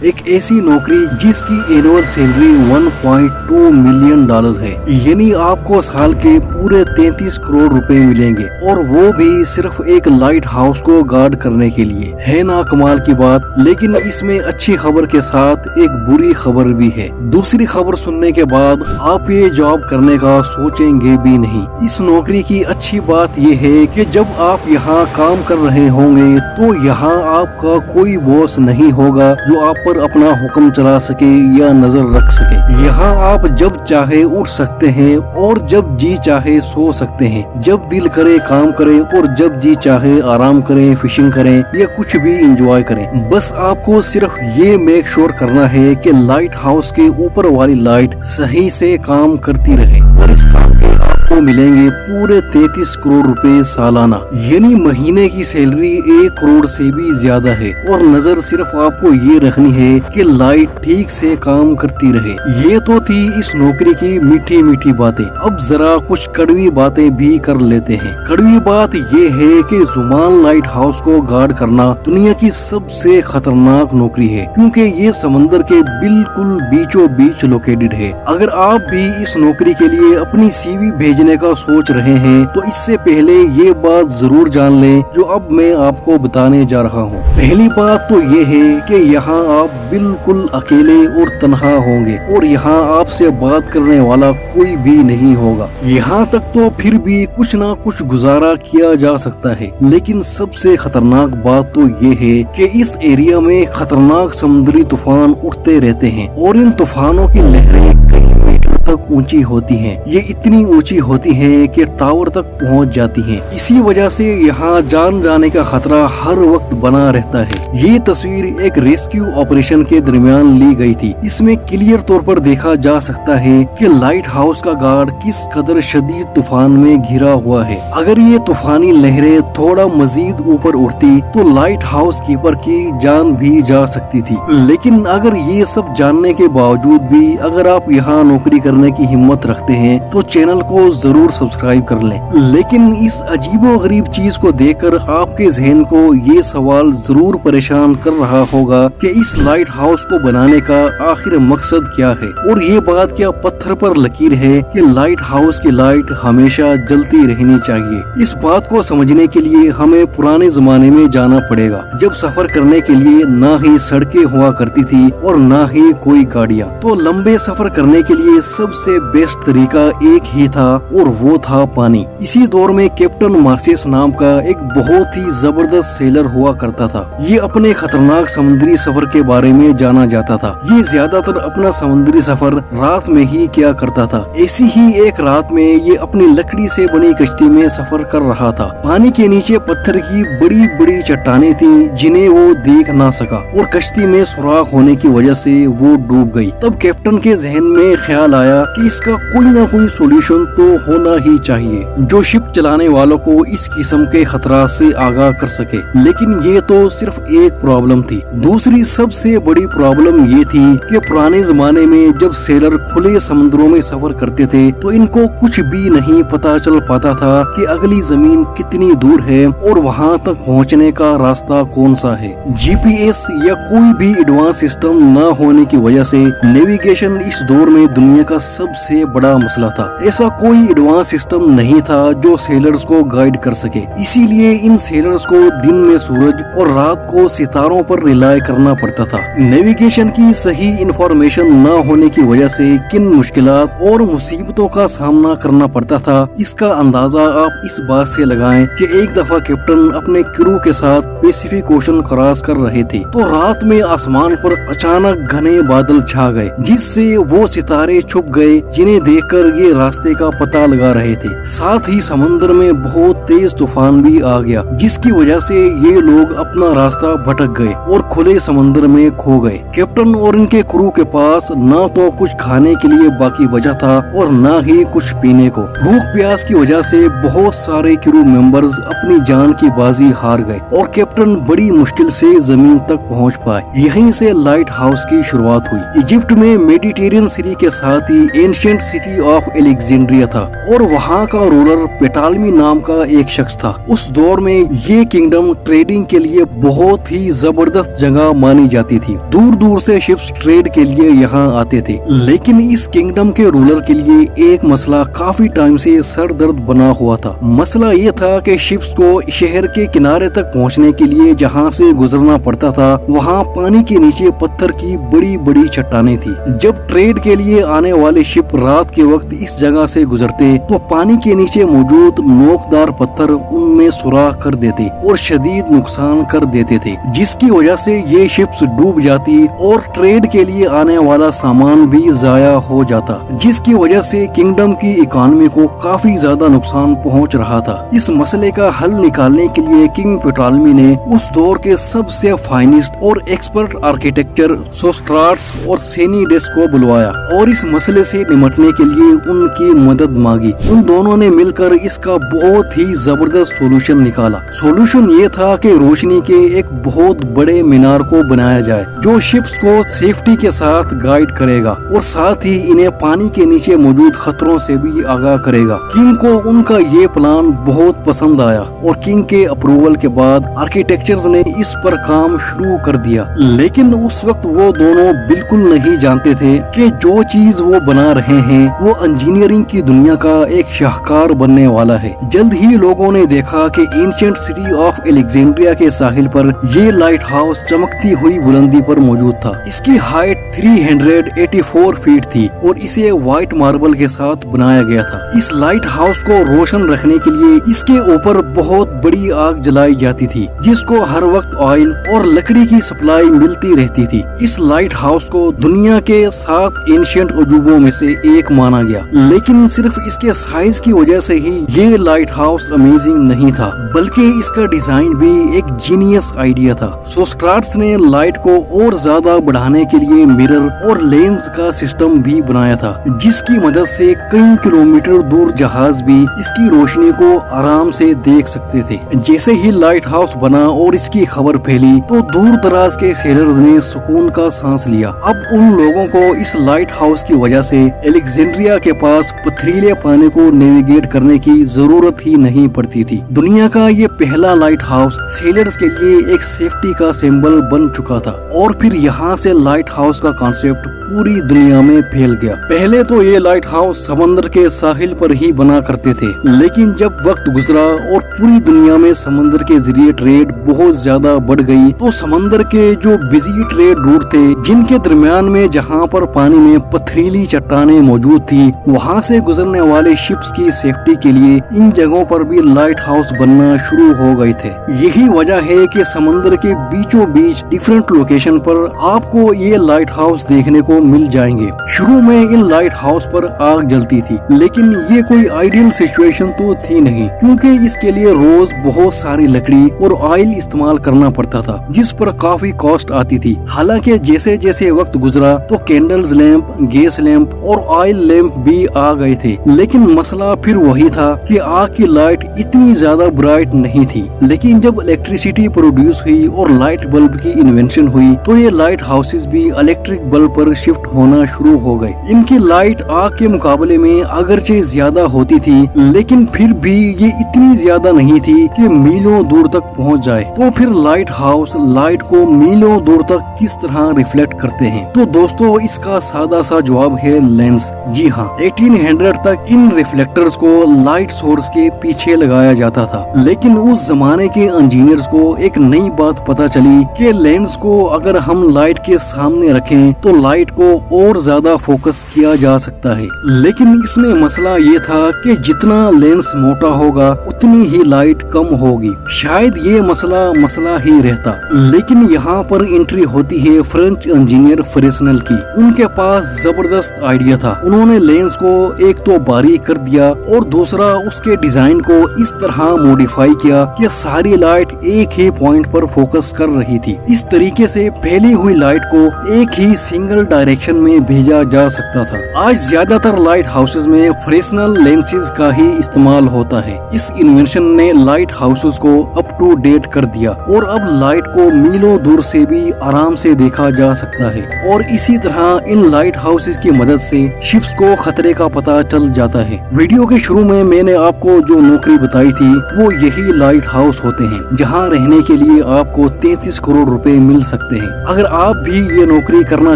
एक ऐसी नौकरी जिसकी एनुअल सैलरी 1.2 मिलियन डॉलर है, यानी आपको साल के पूरे 33 करोड़ रुपए मिलेंगे, और वो भी सिर्फ एक लाइट हाउस को गार्ड करने के लिए। है ना कमाल की बात। लेकिन इसमें अच्छी खबर के साथ एक बुरी खबर भी है। दूसरी खबर सुनने के बाद आप ये जॉब करने का सोचेंगे भी नहीं। इस नौकरी की अच्छी बात ये है कि जब आप यहाँ काम कर रहे होंगे तो यहाँ आपका कोई बॉस नहीं होगा जो आप पर अपना हुक्म चला सके या नजर रख सके। यहाँ आप जब चाहे उठ सकते हैं और जब जी चाहे सो सकते हैं। जब दिल करे काम करें और जब जी चाहे आराम करें, फिशिंग करें या कुछ भी एंजॉय करें। बस आपको सिर्फ ये मेक श्योर करना है कि लाइट हाउस के ऊपर वाली लाइट सही से काम करती रहे, और इस काम के आपको मिलेंगे पूरे 33 करोड़ रुपए सालाना, यानी महीने की सैलरी 1 करोड़ से भी ज्यादा है। और नजर सिर्फ आपको ये रखनी है कि लाइट ठीक से काम करती रहे। ये तो थी इस नौकरी की मीठी मीठी बातें। अब जरा कुछ कड़वी बातें भी कर लेते हैं। कड़वी बात ये है कि जुमान लाइट हाउस को गार्ड करना दुनिया की सबसे खतरनाक नौकरी है, क्योंकि ये समंदर के बिल्कुल बीचों बीच लोकेटेड है। अगर आप भी इस नौकरी के लिए अपनी सीवी भेजने का सोच रहे हैं तो इससे पहले ये बात जरूर जान लें जो अब मैं आपको बताने जा रहा हूँ। पहली बात तो ये है कि यहाँ आप बिल्कुल अकेले और तन्हा होंगे, और यहाँ आपसे बात करने वाला कोई भी नहीं होगा। यहाँ तक तो फिर भी कुछ ना कुछ गुजारा किया जा सकता है, लेकिन सबसे खतरनाक बात तो ये है कि इस एरिया में खतरनाक समुद्री तूफान उठते रहते हैं, और इन तूफानों की लहरें कई मीटर तक ऊंची होती हैं। ये इतनी ऊंची होती हैं कि टावर तक पहुंच जाती हैं। इसी वजह से यहाँ जान जाने का खतरा हर वक्त बना रहता है। ये तस्वीर एक रेस्क्यू ऑपरेशन के दरमियान ली गई थी। इसमें क्लियर तौर पर देखा जा सकता है कि लाइट हाउस का गार्ड किस कदर शदीद तूफान में घिरा हुआ है। अगर ये तूफानी लहरें थोड़ा मजीद ऊपर उठती तो लाइट हाउस कीपर की जान भी जा सकती थी। लेकिन अगर ये सब जानने के बावजूद भी अगर आप यहाँ नौकरी करने की हिम्मत रखते हैं तो चैनल को जरूर सब्सक्राइब कर लें। लेकिन इस अजीबो गरीब चीज को देखकर आपके जहन को ये सवाल जरूर परेशान कर रहा होगा कि इस लाइट हाउस को बनाने का आखिर मकसद क्या है, और ये बात क्या पत्थर पर लकीर है कि लाइट हाउस की लाइट हमेशा जलती रहनी चाहिए। इस बात को समझने के लिए हमें पुराने जमाने में जाना पड़ेगा, जब सफर करने के लिए ना ही सड़कें हुआ करती थी और ना ही कोई गाड़ियाँ। तो लंबे सफर करने के लिए सबसे बेस्ट तरीका एक ही था, और वो था पानी। इसी दौर में कैप्टन मार्सेस नाम का एक बहुत ही जबरदस्त सेलर हुआ करता था। ये अपने खतरनाक समुद्री सफर के बारे में जाना जाता था। ये ज्यादातर अपना समुद्री सफर रात में ही किया करता था। ऐसी ही एक रात में ये अपनी लकड़ी से बनी कश्ती में सफर कर रहा था। पानी के नीचे पत्थर की बड़ी बड़ी चट्टानें थी जिन्हें वो देख ना सका, और कश्ती में सुराख होने की वजह से वो डूब गई। तब कैप्टन के जहन में ख्याल आया कि इसका कोई ना कोई सोल्यूशन तो होना ही चाहिए जो शिप चलाने वालों को इस किस्म के खतरा से आगाह कर सके। लेकिन ये तो सिर्फ एक प्रॉब्लम थी। दूसरी सबसे बड़ी प्रॉब्लम ये थी कि पुराने जमाने में जब सेलर खुले समुद्रों में सफर करते थे तो इनको कुछ भी नहीं पता चल पाता था कि अगली जमीन कितनी दूर है और वहाँ तक पहुँचने का रास्ता कौन सा है। जीपीएस या कोई भी एडवांस सिस्टम न होने की वजह से नेविगेशन इस दौर में दुनिया का सबसे बड़ा मसला था। ऐसा कोई एडवांस सिस्टम नहीं था जो सेलर्स को गाइड कर सके। इसीलिए इन सेलर्स को दिन में सूरज और रात को सितारों पर रिलाय करना पड़ता था। नेविगेशन की सही इंफॉर्मेशन न होने की वजह से किन मुश्किलात और मुसीबतों का सामना करना पड़ता था, इसका अंदाजा आप इस बात से लगाएं कि एक दफा कैप्टन अपने क्रू के साथ पैसिफिक ओशन क्रॉस कर रहे थे तो रात में आसमान पर अचानक घने बादल छा गए, जिससे वो सितारे छुप गए जिन्हें देखकर ये रास्ते का पता लगा रहे थे। साथ ही समंदर में बहुत तेज तूफान भी आ गया, जिसकी वजह से ये लोग अपना रास्ता भटक गए और खुले समंदर में खो गए। कैप्टन और इनके क्रू के पास ना तो कुछ खाने के लिए बाकी बचा था और ना ही कुछ पीने को। भूख प्यास की वजह से बहुत सारे क्रू मेंबर्स अपनी जान की बाजी हार गए और कैप्टन बड़ी मुश्किल से जमीन तक पहुंच पाए। यहीं से लाइट हाउस की शुरुआत हुई। इजिप्ट में मेडिटेरियन सी के साथ ही एंशिएंट सिटी ऑफ एलेक्जेंड्रिया था और वहाँ का रूलर पेटालमी नाम का एक शख्स था। उस दौर में ये किंगडम ट्रेडिंग के लिए बहुत ही जबरदस्त जगह मानी जाती थी। दूर दूर से शिप्स ट्रेड के लिए यहाँ आते थे। लेकिन इस किंगडम के रूलर के लिए एक मसला काफी टाइम से सर दर्द बना हुआ था। मसला ये था कि शिप्स को शहर के किनारे तक पहुँचने के लिए जहाँ से गुजरना पड़ता था वहाँ पानी के नीचे पत्थर की बड़ी बड़ी चट्टानें थी। जब ट्रेड के लिए आने वाले शिप रात के वक्त इस जगह से गुजरते तो पानी के नीचे मौजूद नोकदार पत्थर उनमें सुराख कर देते और शदीद नुकसान कर देते थे, जिसकी वजह से ये शिप्स डूब जाती और ट्रेड के लिए आने वाला सामान भी जाया हो जाता, जिसकी वजह से किंगडम की इकोनॉमी को काफी ज्यादा नुकसान पहुंच रहा था। इस मसले का हल निकालने के लिए किंग पेटालमी ने उस दौर के सबसे फाइनिस्ट और एक्सपर्ट आर्किटेक्चर सोस्ट्राट्स और सेनीडेस को बुलवाया और इस मसले से निपटने के लिए उनकी मदद मांगी। उन दोनों ने मिलकर इसका बहुत ही जबरदस्त सॉल्यूशन निकाला। सॉल्यूशन ये था कि रोशनी के एक बहुत बड़े मीनार को बनाया जाए जो शिप्स को सेफ्टी के साथ गाइड करेगा और साथ ही इन्हें पानी के नीचे मौजूद खतरों से भी आगाह करेगा। किंग को उनका ये प्लान बहुत पसंद आया और किंग के अप्रूवल के बाद आर्किटेक्चर्स ने इस पर काम शुरू कर दिया। लेकिन उस वक्त वो दोनों बिल्कुल नहीं जानते थे कि जो चीज वो बना रहे हैं वो इंजीनियरिंग की दुनिया का एक शाहकार बनने वाला है। जल्द ही लोगों ने देखा कि एंशिएंट सिटी ऑफ एलेक्जेंड्रिया के साहिल पर ये लाइट हाउस चमकती हुई बुलंदी पर मौजूद था। इसकी हाइट 384 फीट थी और इसे व्हाइट मार्बल के साथ बनाया गया था। इस लाइट हाउस को रोशन रखने के लिए इसके ऊपर बहुत बड़ी आग जलाई जाती थी जिसको हर वक्त ऑयल और लकड़ी की सप्लाई मिलती रहती थी। इस लाइट हाउस को दुनिया के 7 एंशिएंट अजूबों में से एक माना गया, लेकिन सिर्फ इसके साइज की वजह से ही ये लाइट हाउस अमेजिंग नहीं था, बल्कि इसका डिजाइन भी एक जीनियस आइडिया था। सोस्ट्राट्स ने लाइट को और ज्यादा बढ़ाने के लिए मिरर और लेंस का सिस्टम भी बनाया था, जिसकी मदद से कई किलोमीटर दूर जहाज भी इसकी रोशनी को आराम से देख सकते थे। जैसे ही लाइट हाउस बना और इसकी खबर फैली तो दूर दराज के सेलर्स ने सुकून का सांस लिया। अब उन लोगों को इस लाइट हाउस की वजह से एलेक्जेंड्रिया के पास पथरीले पानी को नेविगेट करने की जरूरत ही नहीं पड़ती थी। दुनिया का ये पहला लाइट हाउस सेलर्स के लिए एक सेफ्टी का सिंबल बन चुका था और फिर यहाँ से लाइट हाउस का कॉन्सेप्ट पूरी दुनिया में फैल गया। पहले तो ये लाइट हाउस समंदर के साहिल पर ही बना करते थे, लेकिन जब वक्त गुजरा और पूरी दुनिया में समंदर के जरिए ट्रेड बहुत ज्यादा बढ़ गई तो समंदर के जो बिजी ट्रेड रूट थे जिनके दरमियान में जहाँ पर पानी में पथरीली चट्टानें मौजूद थी, वहाँ से गुजरने वाले शिप्स की सेफ्टी के लिए इन जगहों पर भी लाइट हाउस बनना शुरू हो गए थे। यही वजह है कि समंदर के बीचों बीच डिफरेंट लोकेशन पर आपको ये लाइट हाउस देखने को मिल जाएंगे। शुरू में इन लाइट हाउस पर आग जलती थी, लेकिन ये कोई आइडियल सिचुएशन तो थी नहीं, क्योंकि इसके लिए रोज बहुत सारी लकड़ी और ऑयल इस्तेमाल करना पड़ता था, जिस पर काफी कॉस्ट आती थी। हालांकि जैसे जैसे वक्त गुजरा तो कैंडल्स लैंप, गैस लैंप और ऑयल लैंप भी आ गए थे, लेकिन मसला फिर वही था कि आग की लाइट इतनी ज्यादा ब्राइट नहीं थी। लेकिन जब इलेक्ट्रिसिटी प्रोड्यूस हुई और लाइट बल्ब की इन्वेंशन हुई तो ये लाइट हाउसेस भी इलेक्ट्रिक बल्ब पर शिफ्ट होना शुरू हो गए। इनकी लाइट आग के मुकाबले में अगरचे ज्यादा होती थी, लेकिन फिर भी ये इतनी ज्यादा नहीं थी कि मीलों दूर तक पहुंच जाए। तो फिर लाइट हाउस लाइट को मीलों दूर तक किस तरह रिफ्लेक्ट करते हैं? तो दोस्तों इसका सादा सा जवाब है लेंस। जी हाँ, 1800 तक इन रिफ्लेक्टर्स को लाइट सोर्स के पीछे लगाया जाता था, लेकिन उस जमाने के इंजीनियर्स को एक नई बात पता चली कि लेंस को अगर हम लाइट के सामने रखें तो लाइट को और ज्यादा फोकस किया जा सकता है। लेकिन इसमें मसला ये था कि जितना लेंस मोटा होगा उतनी ही लाइट कम होगी। शायद ये मसला ही रहता, लेकिन यहाँ पर एंट्री होती है फ्रेंच इंजीनियर फ्रेस्नेल की। उनके पास जबरदस्त आइडिया था। उन्होंने लेंस को एक तो बारीक कर दिया और दूसरा उसके डिजाइन को इस तरह मॉडिफाई आइडेंटिफाई किया कि सारी लाइट एक ही पॉइंट पर फोकस कर रही थी। इस तरीके से फैली हुई लाइट को एक ही सिंगल डायरेक्शन में भेजा जा सकता था। आज ज्यादातर लाइट हाउसेज में फ्रेस्नेल लेंसेज का ही इस्तेमाल होता है। इस इन्वेंशन ने लाइट हाउसेज को अप टू डेट कर दिया और अब लाइट को मीलों दूर से भी आराम से देखा जा सकता है। और इसी तरह इन लाइट हाउसेज की मदद से शिप्स को खतरे का पता चल जाता है। वीडियो के शुरू में मैंने आपको जो नौकरी बताई थी वो यही लाइट हाउस होते हैं, जहां रहने के लिए आपको 33 करोड़ रुपए मिल सकते हैं। अगर आप भी ये नौकरी करना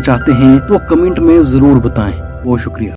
चाहते हैं तो कमेंट में जरूर बताएं। बहुत शुक्रिया।